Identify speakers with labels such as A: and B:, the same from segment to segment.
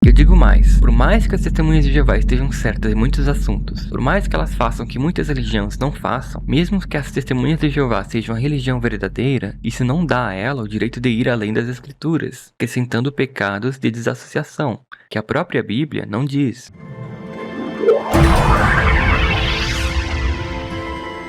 A: Eu digo mais, por mais que as testemunhas de Jeová estejam certas em muitos assuntos, por mais que elas façam o que muitas religiões não façam, mesmo que as testemunhas de Jeová sejam a religião verdadeira, isso não dá a ela o direito de ir além das escrituras, acrescentando pecados de desassociação, que a própria Bíblia não diz.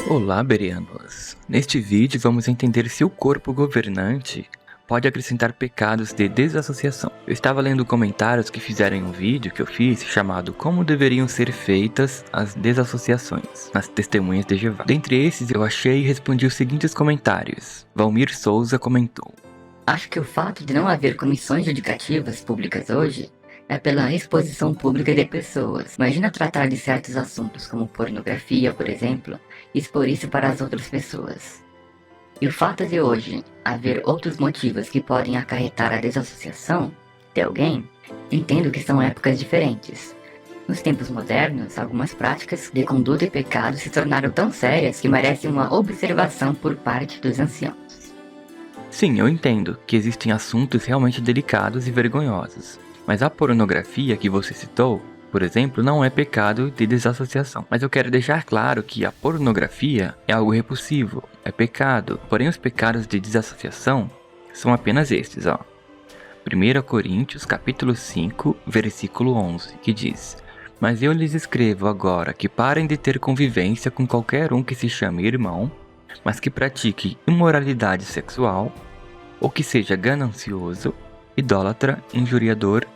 A: Olá, Bereanos! Neste vídeo vamos entender se o corpo governante pode acrescentar pecados de desassociação. Eu estava lendo comentários que fizeram em um vídeo que eu fiz chamado Como deveriam ser feitas as desassociações nas testemunhas de Jeová. Dentre esses eu achei e respondi os seguintes comentários. Valmir Souza comentou:
B: Acho que o fato de não haver comissões judicativas públicas hoje é pela exposição pública de pessoas. Imagina tratar de certos assuntos como pornografia, por exemplo, e expor isso para as outras pessoas. E o fato de hoje haver outros motivos que podem acarretar a desassociação de alguém, entendo que são épocas diferentes. Nos tempos modernos, algumas práticas de conduta e pecado se tornaram tão sérias que merecem uma observação por parte dos anciãos.
A: Sim, eu entendo que existem assuntos realmente delicados e vergonhosos, mas a pornografia que você citou, por exemplo, não é pecado de desassociação. Mas eu quero deixar claro que a pornografia é algo repulsivo, é pecado. Porém, os pecados de desassociação são apenas estes, ó. 1 Coríntios, capítulo 5, versículo 11, que diz: Mas eu lhes escrevo agora que parem de ter convivência com qualquer um que se chame irmão, mas que pratique imoralidade sexual, ou que seja ganancioso, idólatra, injuriador,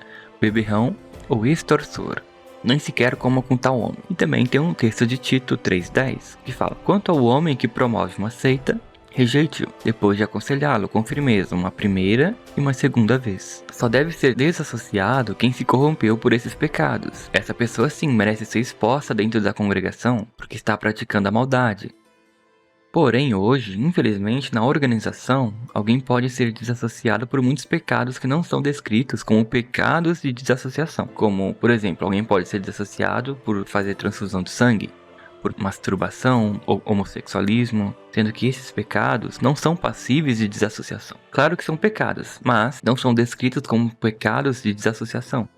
A: beberrão ou extorsor, nem sequer coma com tal homem. E também tem um texto de Tito 3,10, que fala: Quanto ao homem que promove uma seita, rejeite-o, depois de aconselhá-lo com firmeza uma primeira e uma segunda vez. Só deve ser desassociado quem se corrompeu por esses pecados. Essa pessoa sim merece ser exposta dentro da congregação porque está praticando a maldade. Porém, hoje, infelizmente, na organização, alguém pode ser desassociado por muitos pecados que não são descritos como pecados de desassociação. Como, por exemplo, alguém pode ser desassociado por fazer transfusão de sangue, por masturbação ou homossexualismo, sendo que esses pecados não são passíveis de desassociação. Claro que são pecados, mas não são descritos como pecados de desassociação.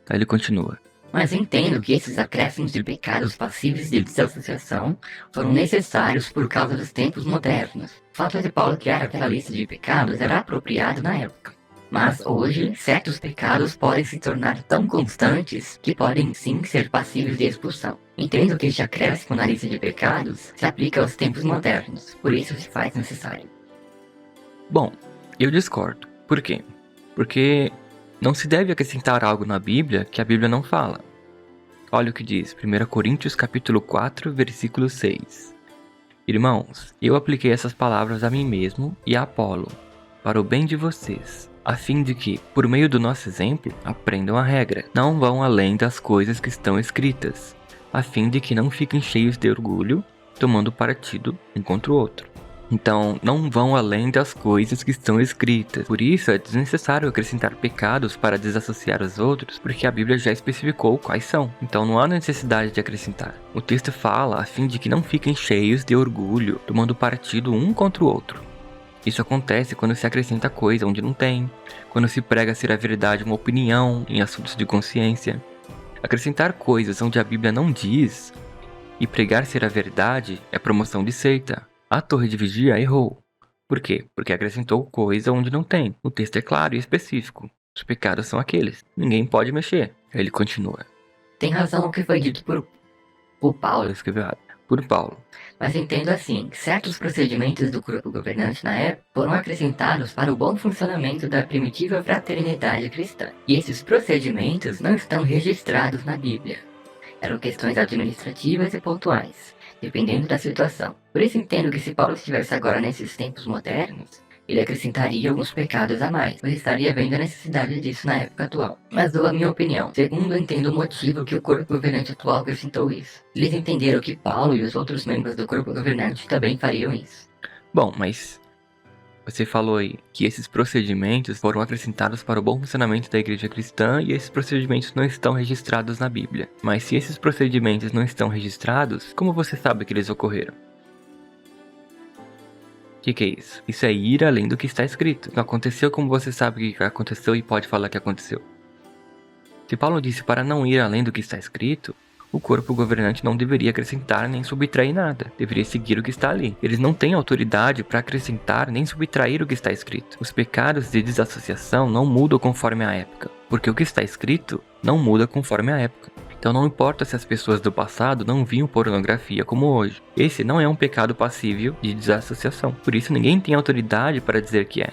A: Aí ele continua:
B: Mas entendo que esses acréscimos de pecados passíveis de desassociação foram necessários por causa dos tempos modernos. O fato de Paulo criar aquela lista de pecados era apropriado na época. Mas hoje, certos pecados podem se tornar tão constantes que podem sim ser passíveis de expulsão. Entendo que este acréscimo na lista de pecados se aplica aos tempos modernos, por isso se faz necessário.
A: Bom, eu discordo. Por quê? Porque não se deve acrescentar algo na Bíblia que a Bíblia não fala. Olha o que diz 1 Coríntios capítulo 4, versículo 6. Irmãos, eu apliquei essas palavras a mim mesmo e a Apolo, para o bem de vocês, a fim de que, por meio do nosso exemplo, aprendam a regra. Não vão além das coisas que estão escritas, a fim de que não fiquem cheios de orgulho, tomando partido um contra o outro. Então, não vão além das coisas que estão escritas. Por isso, é desnecessário acrescentar pecados para desassociar os outros, porque a Bíblia já especificou quais são. Então, não há necessidade de acrescentar. O texto fala a fim de que não fiquem cheios de orgulho, tomando partido um contra o outro. Isso acontece quando se acrescenta coisa onde não tem, quando se prega ser a verdade uma opinião em assuntos de consciência. Acrescentar coisas onde a Bíblia não diz e pregar ser a verdade é promoção de seita. A torre de vigia errou. Por quê? Porque acrescentou coisa onde não tem. O texto é claro e específico. Os pecados são aqueles. Ninguém pode mexer. Ele continua.
B: Tem razão o que foi dito por Paulo.
A: Ele escreveu errado. Por Paulo.
B: Mas entendo assim, que certos procedimentos do corpo governante na época foram acrescentados para o bom funcionamento da primitiva fraternidade cristã. E esses procedimentos não estão registrados na Bíblia. Eram questões administrativas e pontuais, dependendo da situação. Por isso entendo que se Paulo estivesse agora nesses tempos modernos, ele acrescentaria alguns pecados a mais, pois estaria vendo a necessidade disso na época atual. Mas dou a minha opinião, segundo eu entendo o motivo que o corpo governante atual acrescentou isso. Eles entenderam que Paulo e os outros membros do corpo governante também fariam isso.
A: Bom, mas você falou aí que esses procedimentos foram acrescentados para o bom funcionamento da igreja cristã e esses procedimentos não estão registrados na Bíblia. Mas se esses procedimentos não estão registrados, como você sabe que eles ocorreram? O que é isso? Isso é ir além do que está escrito. Não aconteceu como você sabe que aconteceu e pode falar que aconteceu. Se Paulo disse para não ir além do que está escrito, o corpo governante não deveria acrescentar nem subtrair nada, deveria seguir o que está ali. Eles não têm autoridade para acrescentar nem subtrair o que está escrito. Os pecados de desassociação não mudam conforme a época, porque o que está escrito não muda conforme a época. Então não importa se as pessoas do passado não viam pornografia como hoje. Esse não é um pecado passível de desassociação. Por isso ninguém tem autoridade para dizer que é.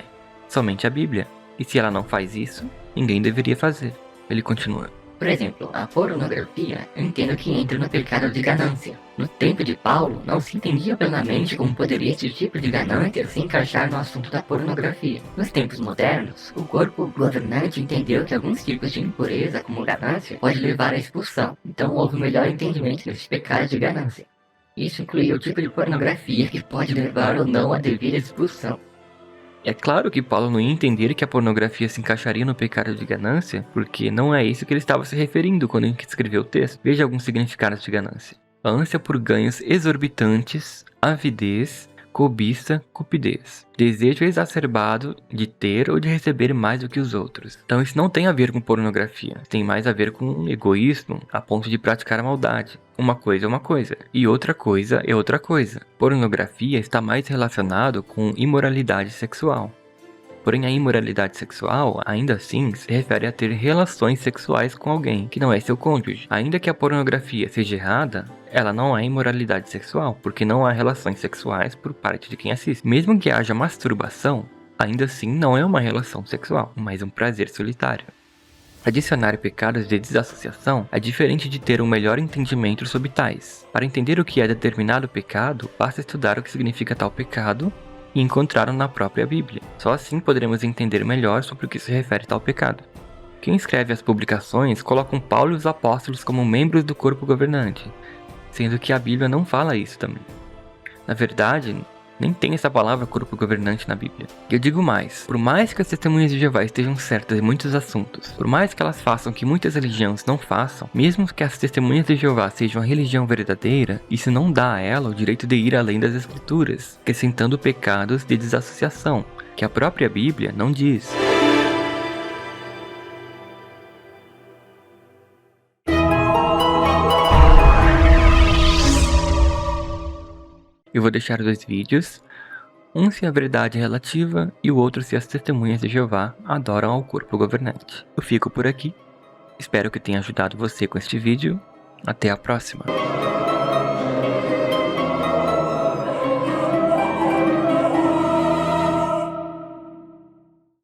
A: Somente a Bíblia. E se ela não faz isso, ninguém deveria fazer. Ele continua.
B: Por exemplo, a pornografia, eu entendo que entra no pecado de ganância. No tempo de Paulo, não se entendia plenamente como poderia esse tipo de ganância se encaixar no assunto da pornografia. Nos tempos modernos, o corpo governante entendeu que alguns tipos de impureza, como ganância, pode levar à expulsão. Então houve um melhor entendimento desse pecado de ganância. Isso incluía o tipo de pornografia que pode levar ou não à devida expulsão.
A: É claro que Paulo não ia entender que a pornografia se encaixaria no pecado de ganância, porque não é isso que ele estava se referindo quando ele escreveu o texto. Veja alguns significados de ganância. A ânsia por ganhos exorbitantes, avidez, cobiça, cupidez. Desejo exacerbado de ter ou de receber mais do que os outros. Então isso não tem a ver com pornografia, tem mais a ver com egoísmo, a ponto de praticar a maldade. Uma coisa é uma coisa, e outra coisa é outra coisa. Pornografia está mais relacionado com imoralidade sexual. Porém, a imoralidade sexual, ainda assim, se refere a ter relações sexuais com alguém que não é seu cônjuge. Ainda que a pornografia seja errada, ela não é imoralidade sexual, porque não há relações sexuais por parte de quem assiste. Mesmo que haja masturbação, ainda assim não é uma relação sexual, mas um prazer solitário. Adicionar pecados de desassociação é diferente de ter um melhor entendimento sobre tais. Para entender o que é determinado pecado, basta estudar o que significa tal pecado e encontrá-lo na própria Bíblia. Só assim poderemos entender melhor sobre o que se refere tal pecado. Quem escreve as publicações colocam Paulo e os apóstolos como membros do corpo governante, sendo que a Bíblia não fala isso também. Na verdade, nem tem essa palavra corpo governante na Bíblia. E eu digo mais, por mais que as testemunhas de Jeová estejam certas em muitos assuntos, por mais que elas façam o que muitas religiões não façam, mesmo que as testemunhas de Jeová sejam a religião verdadeira, isso não dá a ela o direito de ir além das escrituras, acrescentando pecados de desassociação, que a própria Bíblia não diz. Eu vou deixar 2 vídeos, um se a verdade é relativa e o outro se as testemunhas de Jeová adoram ao corpo governante. Eu fico por aqui, espero que tenha ajudado você com este vídeo, até a próxima.